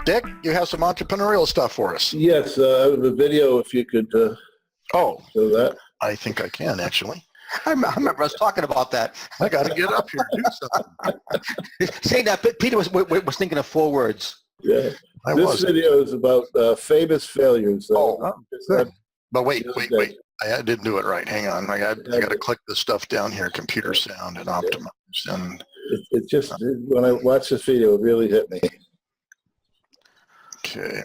Dick, you have some entrepreneurial stuff for us. Yes, the video, if you could Oh, show that. I think I can, actually. I remember us talking about that. I got to get up here and do something. Say that, but Peter was thinking of 4 words. Yeah. I This was. video is about famous failures. Good. But wait. I didn't do it right. Hang on. I got to click this stuff down here, computer sound and optimize. And It just, when I watched this video, it really hit me. okay.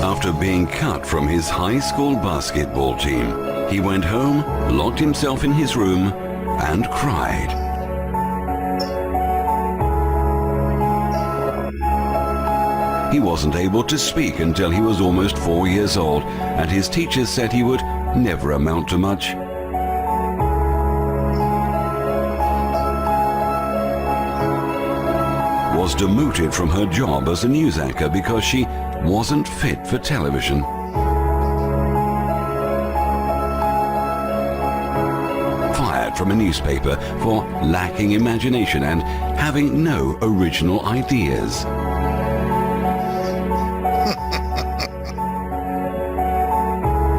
After being cut from his high school basketball team, he went home, locked himself in his room, and cried. He wasn't able to speak until he was almost 4 years old, and his teachers said he would never amount to much. Was demoted from her job as a news anchor because she wasn't fit for television. Fired from a newspaper for lacking imagination and having no original ideas.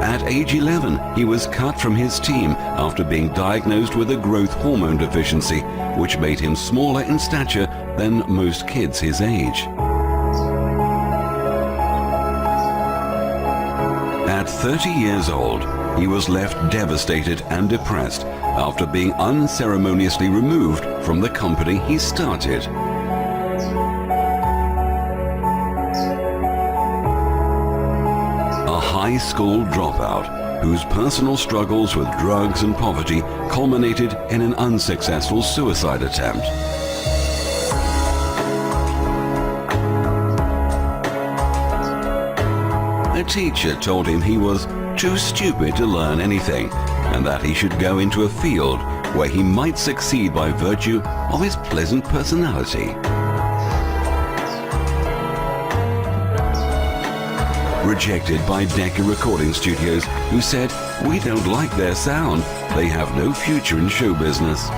At age 11, he was cut from his team after being diagnosed with a growth hormone deficiency, which made him smaller in stature than most kids his age. At 30 years old, he was left devastated and depressed after being unceremoniously removed from the company he started. A high school dropout whose personal struggles with drugs and poverty culminated in an unsuccessful suicide attempt. A teacher told him he was too stupid to learn anything and that he should go into a field where he might succeed by virtue of his pleasant personality. Rejected by Decca Recording Studios, who said, "We don't like their sound. They have no future in show business."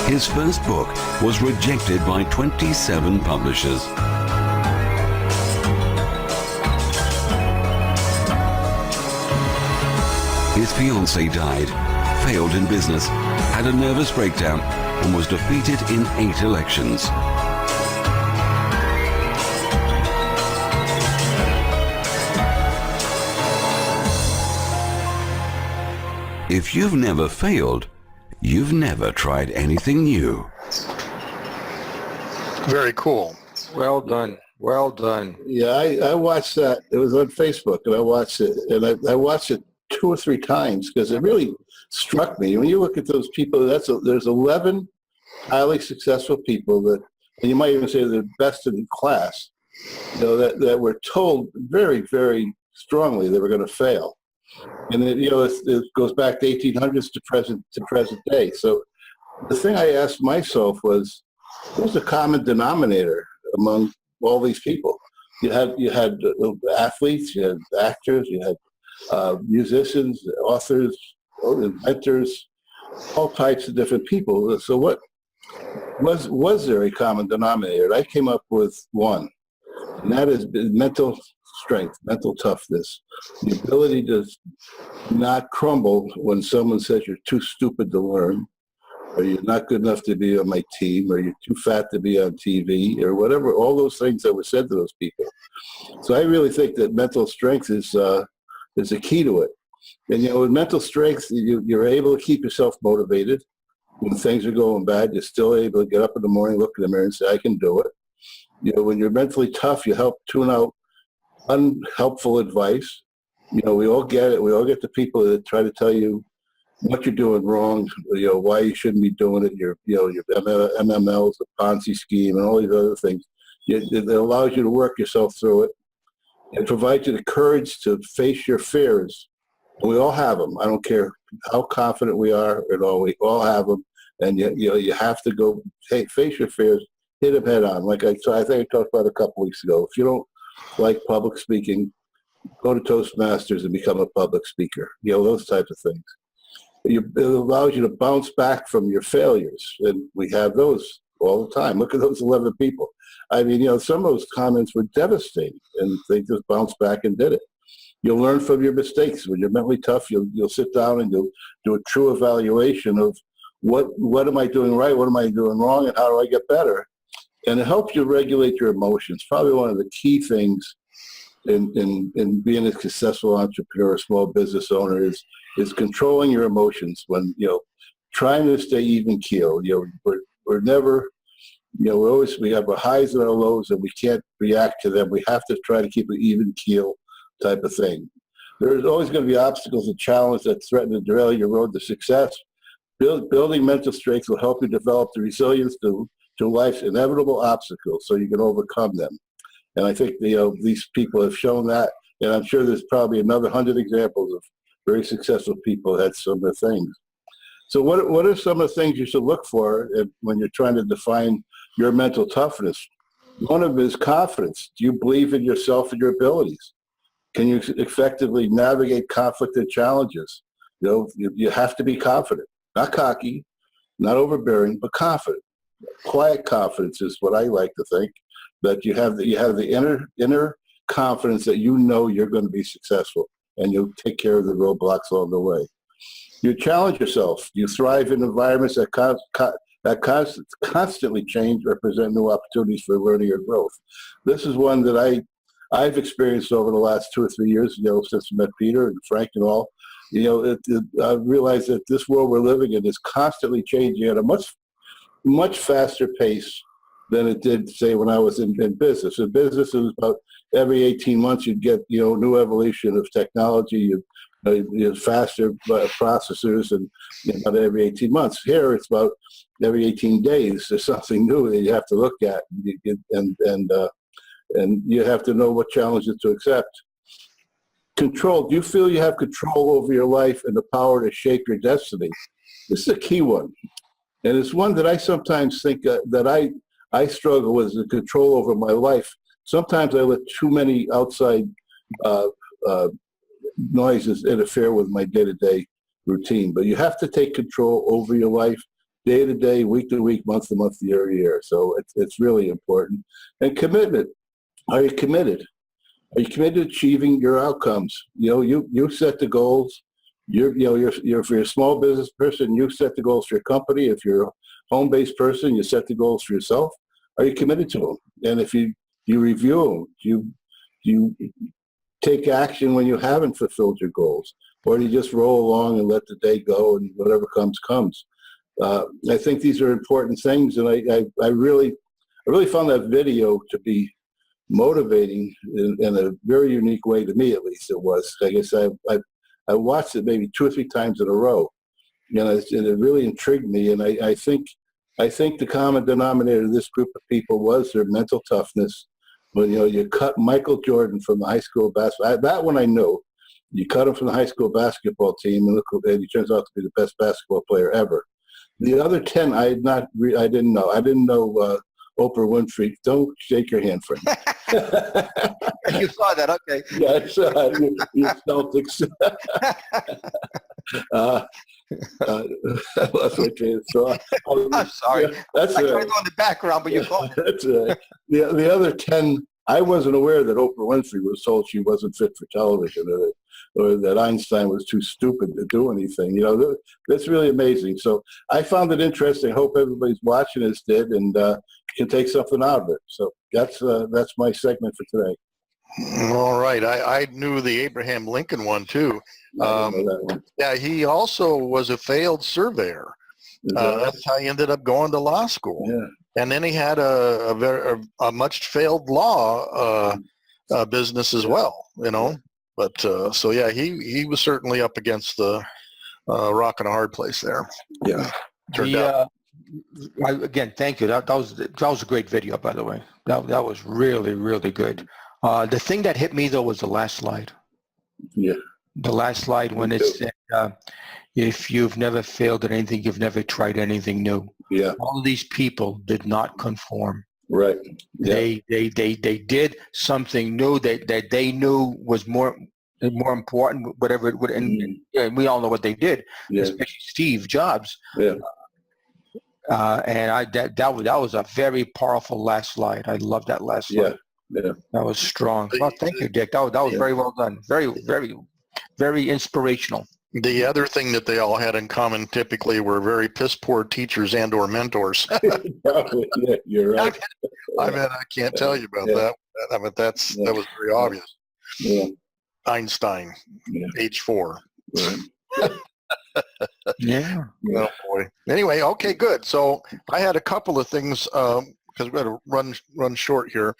His first book was rejected by 27 publishers. His fiancée died, failed in business, had a nervous breakdown, and was defeated in 8 elections. If you've never failed, you've never tried anything new. Very cool. Well done. Well done. Yeah, I watched that. It was on Facebook, and I watched it. And I watched it 2 or 3 times because it really struck me. When you look at those people, there's 11 highly successful people that, and you might even say they're best in class, that were told very, very strongly they were going to fail. And it goes back to 1800s to present day. So the thing I asked myself was, what was the common denominator among all these people? You had athletes, you had actors, you had musicians, authors, inventors, all types of different people. So what was there a common denominator? I came up with one, and that is mental strength, mental toughness, the ability to not crumble when someone says you're too stupid to learn, or you're not good enough to be on my team, or you're too fat to be on TV, or whatever, all those things that were said to those people. So I really think that mental strength is a key to it. And, with mental strength, you're able to keep yourself motivated. When things are going bad, you're still able to get up in the morning, look in the mirror and say, I can do it. When you're mentally tough, you help tune out unhelpful advice. We all get it. We all get the people that try to tell you what you're doing wrong, why you shouldn't be doing it, your MMLs, the Ponzi scheme, and all these other things. It allows you to work yourself through it and provides you the courage to face your fears. And we all have them. I don't care how confident we are at all. We all have them. And you have to go, hey, face your fears, hit them head on. Like I think I talked about a couple weeks ago. If you don't like public speaking, go to Toastmasters and become a public speaker. Those types of things. It allows you to bounce back from your failures, and we have those all the time. Look at those 11 people. I mean, some of those comments were devastating, and they just bounced back and did it. You'll learn from your mistakes. When you're mentally tough, you'll sit down and you'll do a true evaluation of what am I doing right, what am I doing wrong, and how do I get better? And it helps you regulate your emotions. Probably one of the key things in being a successful entrepreneur or small business owner is controlling your emotions when, trying to stay even keel. We're never, we have our highs and our lows, and we can't react to them. We have to try to keep an even keel type of thing. There's always going to be obstacles and challenges that threaten to derail your road to success. Building mental strength will help you develop the resilience to life's inevitable obstacles so you can overcome them. And I think these people have shown that, and I'm sure there's probably another 100 examples of very successful people that had similar things. So what are some of the things you should look for when you're trying to define your mental toughness? One of them is confidence. Do you believe in yourself and your abilities? Can you effectively navigate conflict and challenges? You have to be confident, not cocky, not overbearing, but confident. Quiet confidence is what I like to think, that you have the inner confidence that you're going to be successful, and you'll take care of the roadblocks along the way. You challenge yourself. You thrive in environments that constantly change or present new opportunities for learning or growth. This is one that I've experienced over the last 2 or 3 years, since I met Peter and Frank and all. I realized that this world we're living in is constantly changing at a much faster pace than it did, say, when I was in business. In business, it was about every 18 months you'd get, new evolution of technology, faster processors, and about every 18 months. Here, it's about every 18 days. There's something new that you have to look at, and you have to know what challenges to accept. Control. Do you feel you have control over your life and the power to shape your destiny? This is a key one. And it's one that I sometimes think that I struggle with, the control over my life. Sometimes I let too many outside noises interfere with my day-to-day routine. But you have to take control over your life day to day, week to week, month to month, year to year. So it's really important. And commitment. Are you committed? Are you committed to achieving your outcomes? You set the goals. If you're a small business person, you set the goals for your company. If you're a home-based person, you set the goals for yourself. Are you committed to them? And if you review them, you take action when you haven't fulfilled your goals, or do you just roll along and let the day go and whatever comes, comes? I think these are important things, and I really found that video to be motivating in a very unique way, to me at least. It was. I guess I watched it maybe 2 or 3 times in a row, and it really intrigued me. And I think the common denominator of this group of people was their mental toughness. When you cut Michael Jordan from the high school basketball, that one I know. You cut him from the high school basketball team, and he turns out to be the best basketball player ever. The other 10, I didn't know. I didn't know Oprah Winfrey. Don't shake your hand, friend. You saw that, okay. Yeah, I saw you Celtics. I lost my train of thought. I'm sorry. Yeah, that's I tried right. to go in the background, but you called it. That's right. The other 10, I wasn't aware that Oprah Winfrey was told she wasn't fit for television, or that Einstein was too stupid to do anything. That's really amazing. So I found it interesting. I hope everybody's watching this did and can take something out of it. So that's my segment for today. All right. I knew the Abraham Lincoln one too. I didn't know that one. Yeah, he also was a failed surveyor. That's how he ended up going to law school. Yeah. And then he had a much failed law business as well, But so yeah, he was certainly up against the rock and a hard place there. Yeah. Turned out. Again, thank you. That was a great video, by the way. That was really, really good. The thing that hit me though was the last slide. Yeah. The last slide when it said, if you've never failed at anything, you've never tried anything new. Yeah. All of these people did not conform. Right. Yeah. They did something new that they knew was more important, whatever it would. And we all know what they did, Yeah. especially Steve Jobs. Yeah. And that was a very powerful last slide. I love that last Yeah. slide. Yeah. That was strong. Well, thank you, Dick. That was Yeah. very well done. Very, very, very inspirational. The other thing that they all had in common typically were very piss poor teachers and or mentors. Probably. Yeah. You're right. I mean, I can't tell you about Yeah. that. I mean, that was very obvious. Yeah. Einstein, Yeah. age 4. Right. Yeah. Oh boy. Anyway, okay, good. So I had a couple of things because we've got to run short here.